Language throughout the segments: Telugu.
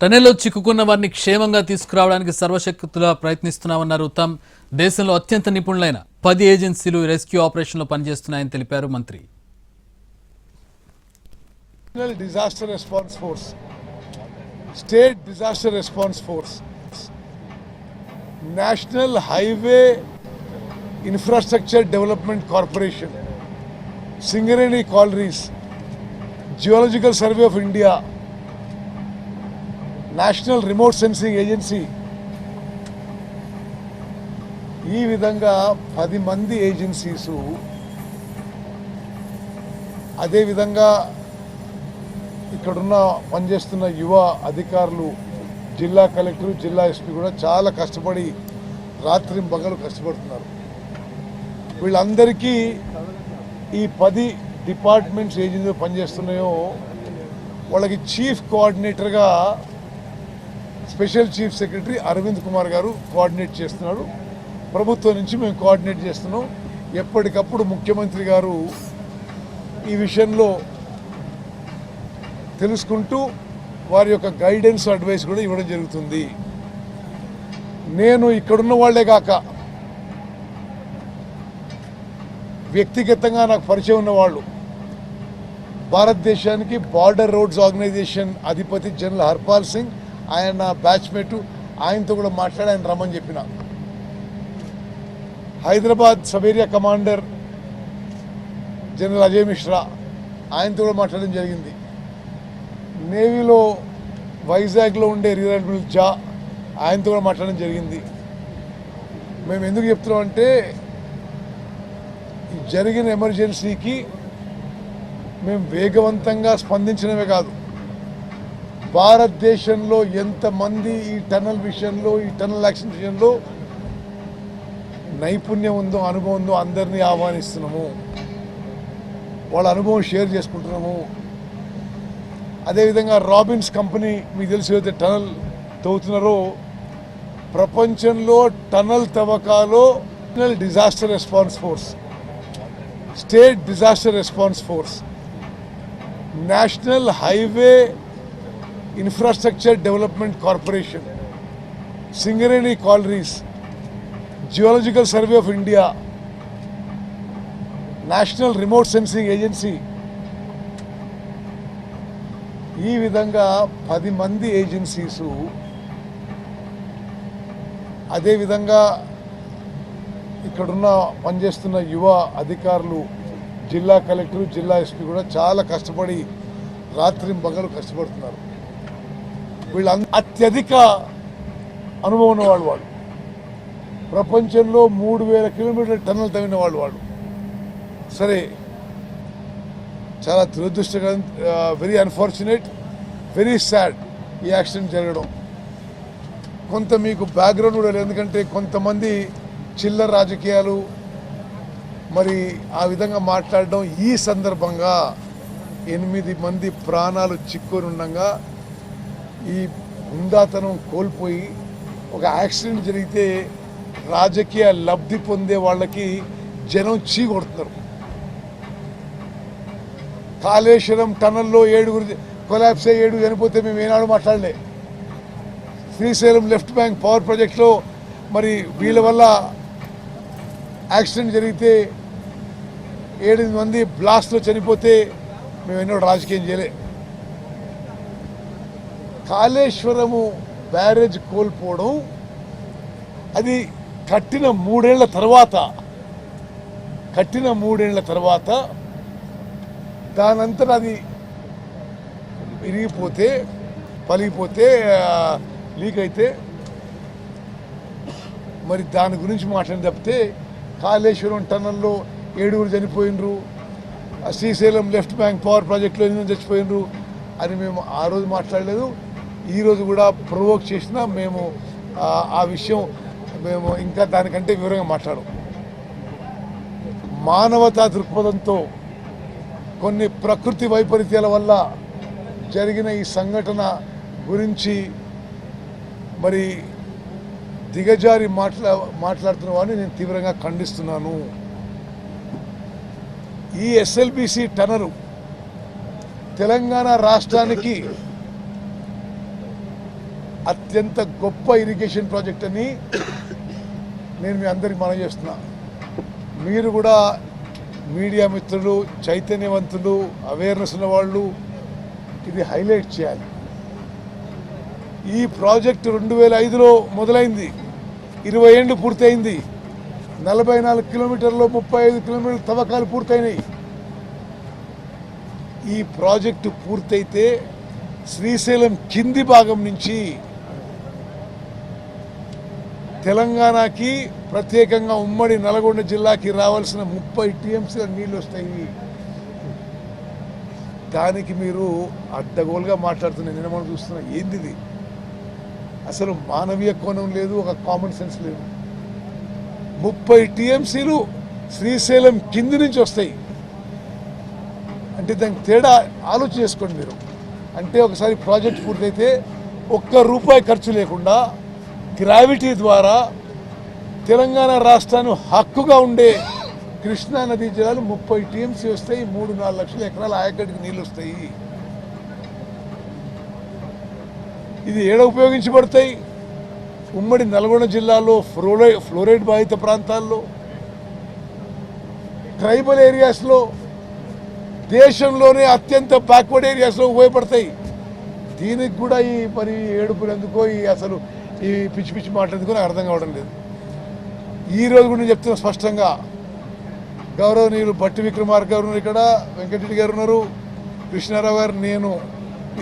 టనెల్లో చిక్కుకున్న వారిని క్షేమంగా తీసుకురావడానికి సర్వశక్తులా ప్రయత్నిస్తున్నామన్నారు ఉత్తమ్. దేశంలో అత్యంత నిపుణులైన 10 ఏజెన్సీలు రెస్క్యూ ఆపరేషన్లో పనిచేస్తున్నాయని తెలిపారు మంత్రి. Disaster response force, state disaster response force, national highway infrastructure development corporation, Singareni collieries, geological survey of India, national remote sensing agency, ఈ విధంగా 10 మంది ఏజెన్సీసు, అదేవిధంగా ఇక్కడున్న పనిచేస్తున్న యువ అధికారులు, జిల్లా కలెక్టర్, జిల్లా ఎస్పీ కూడా చాలా కష్టపడి రాత్రి పగలు కష్టపడుతున్నారు. వీళ్ళందరికీ ఈ 10 డిపార్ట్మెంట్స్ ఏజెన్సీలు పనిచేస్తున్నాయో వాళ్ళకి చీఫ్ కోఆర్డినేటర్గా special chief secretary Arvind Kumar గారు కోఆర్డినేట్ చేస్తున్నారు. ప్రభుత్వం నుంచి మేము కోఆర్డినేట్ చేస్తున్నాం. ఎప్పటికప్పుడు ముఖ్యమంత్రి గారు ఈ విషయంలో తెలుసుకుంటూ వారి యొక్క గైడెన్స్ అడ్వైస్ కూడా ఇవ్వడం జరుగుతుంది. నేను ఇక్కడున్న వాళ్లే కాక వ్యక్తిగతంగా నాకు పరిచయం ఉన్నవాళ్ళు, భారతదేశానికి బార్డర్ రోడ్స్ ఆర్గనైజేషన్ అధిపతి జనరల్ హర్పాల్ సింగ్, ఆయన బ్యాచ్మేటు, ఆయనతో కూడా మాట్లాడి ఆయన రమ్మని చెప్పిన. Hyderabad sub area commander general Ajay Mishra, ఆయనతో కూడా మాట్లాడడం జరిగింది. నేవీలో వైజాగ్లో ఉండే రియర్ అడ్మిరల్ జా, ఆయనతో కూడా మాట్లాడడం జరిగింది. మేము ఎందుకు చెప్తున్నామంటే జరిగిన ఎమర్జెన్సీకి మేము వేగవంతంగా స్పందించడమే కాదు, భారతదేశంలో ఎంతమంది ఈ టనల్ విషయంలో, ఈ టనల్ యాక్షన్ విషయంలో నైపుణ్యం ఉందో, అనుభవం ఉందో అందరినీ ఆహ్వానిస్తున్నాము. వాళ్ళ అనుభవం షేర్ చేసుకుంటున్నాము. అదేవిధంగా రాబిన్స్ కంపెనీ, మీకు తెలిసి అయితే టనల్ తవ్వుతున్నారో, ప్రపంచంలో టనల్ తవ్వకాలో disaster response force, state disaster response force, national highway infrastructure development corporation, Singareni collieries, geological survey of India, national remote sensing agency, ఈ విధంగా 10 మంది ఏజెన్సీసు, అదేవిధంగా ఇక్కడున్న పనిచేస్తున్న యువ అధికారులు, జిల్లా కలెక్టర్, జిల్లా ఎస్పీ కూడా చాలా కష్టపడి రాత్రి పగలు కష్టపడుతున్నారు. వీళ్ళందరూ అత్యధిక అనుభవం ఉన్నవాళ్ళు. వాళ్ళు ప్రపంచంలో 3000 కిలోమీటర్ల టన్నల్ తవ్విన వాళ్ళు. సరే, చాలా దురదృష్టకరం, వెరీ అన్ఫార్చునేట్, వెరీ సాడ్ ఈ యాక్సిడెంట్ జరగడం. కొంత మీకు బ్యాక్గ్రౌండ్ కూడా లేదు, ఎందుకంటే కొంతమంది చిల్లర రాజకీయాలు మరి ఆ విధంగా మాట్లాడడం. ఈ సందర్భంగా 8 మంది ప్రాణాలు చిక్కుని ఉండగా ఈ హుందాతనం కోల్పోయి ఒక యాక్సిడెంట్ జరిగితే రాజకీయ లబ్ధి పొందే వాళ్ళకి జనం చీకొడుతున్నారు. కాళేశ్వరం టనల్లో 7 కొలాప్స్ అయ్యి 7 చనిపోతే మేము ఏనాడు మాట్లాడలే. శ్రీశైలం లెఫ్ట్ బ్యాంక్ పవర్ ప్రాజెక్ట్లో మరి వీళ్ళ వల్ల యాక్సిడెంట్ జరిగితే 7 మంది బ్లాస్ట్లో చనిపోతే మేము ఎన్నో రాజకీయం చేయలే. కాళేశ్వరము బ్యారేజ్ కోల్పోవడం, అది కట్టిన 3 ఏళ్ల తర్వాత దానంతా అది విరిగిపోతే, పలిగిపోతే, లీక్ అయితే మరి దాని గురించి మాట్లాడి తప్పితే కాళేశ్వరం టన్నల్లో 7 చనిపోయినరు, శ్రీశైలం లెఫ్ట్ బ్యాంక్ పవర్ ప్రాజెక్టులో 8 చచ్చిపోయినరు అని మేము ఆ రోజు మాట్లాడలేదు. ఈరోజు కూడా ప్రొవోక్ చేసినా మేము ఆ విషయం మేము ఇంకా దానికంటే వివరంగా మాట్లాడం. మానవతా దృక్పథంతో కొన్ని ప్రకృతి వైపరీత్యాల వల్ల జరిగిన ఈ సంఘటన గురించి మరి దిగజారి మాట్లాడుతున్న వాడిని నేను తీవ్రంగా ఖండిస్తున్నాను. ఈ ఎస్ఎల్బిసి టనరు తెలంగాణ రాష్ట్రానికి అత్యంత గొప్ప ఇరిగేషన్ ప్రాజెక్ట్ అని నేను మీ అందరికి మనం చేస్తున్నా. మీరు కూడా మీడియా మిత్రులు, చైతన్యవంతులు, అవేర్నెస్ ఉన్న వాళ్ళు ఇది హైలైట్ చేయాలి. ఈ ప్రాజెక్టు 2005లో మొదలైంది, 20 ఏళ్ళు పూర్తయింది. 44 కిలోమీటర్లు, 35 కిలోమీటర్ల తవ్వకాలు పూర్తయినాయి. ఈ ప్రాజెక్టు పూర్తయితే శ్రీశైలం కింది భాగం నుంచి తెలంగాణకి, ప్రత్యేకంగా ఉమ్మడి నల్గొండ జిల్లాకి రావాల్సిన 30 టీఎంసీల నీళ్ళు వస్తాయి. దానికి మీరు అడ్డగోలుగా మాట్లాడుతున్నారు. నేను మనం చూస్తున్నా, ఏంది ఇది? అసలు మానవీయ కోణం లేదు, ఒక కామన్ సెన్స్ లేదు. 30 టీఎంసీలు శ్రీశైలం కింది నుంచి వస్తాయి అంటే దానికి తేడా ఆలోచన చేసుకోండి మీరు. అంటే ఒకసారి ప్రాజెక్ట్ పూర్తయితే ₹1 ఖర్చు లేకుండా గ్రావిటీ ద్వారా తెలంగాణ రాష్ట్రాన్ని హక్కుగా ఉండే కృష్ణా నదీ జలాలు 30 టీఎంసీ వస్తాయి. 3-4 లక్షల ఎకరాల ఆయకట్టుకు నీళ్ళు వస్తాయి. ఇది ఏడ ఉపయోగించబడతాయి? ఉమ్మడి నల్గొండ జిల్లాలో ఫ్లోరైడ్ బాధిత ప్రాంతాల్లో, ట్రైబల్ ఏరియాస్లో, దేశంలోనే అత్యంత బ్యాక్వర్డ్ ఏరియాస్లో ఉపయోగపడతాయి. దీనికి కూడా ఈ మరి ఏడుపులు ఎందుకో, ఈ అసలు ఈ పిచ్చి పిచ్చి మాట్లాడేందుకో నాకు అర్థం కావడం లేదు. ఈరోజు కూడా నేను చెప్తున్నా స్పష్టంగా, గౌరవనీయులు బట్టి విక్రమార్క గారు ఉన్నారు, ఇక్కడ వెంకటరెడ్డి గారు ఉన్నారు, కృష్ణారావు గారు, నేను,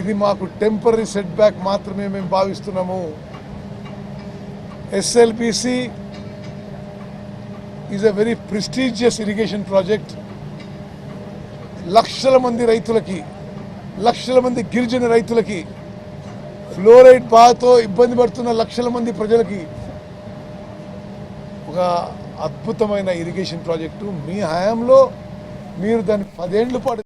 ఇది మాకు టెంపరీ సెట్ బ్యాక్ మాత్రమే మేము భావిస్తున్నాము. SLBC is a very prestigious irrigation project. లక్షల మంది రైతులకి, లక్షల మంది గిరిజన రైతులకి, ఫ్లోరైడ్ బాధతో ఇబ్బంది పడుతున్న లక్షల మంది ప్రజలకి ఒక అద్భుతమైన ఇరిగేషన్ ప్రాజెక్టు. మీ హయాంలో మీరు దాన్ని 10 ఏళ్ల పాటు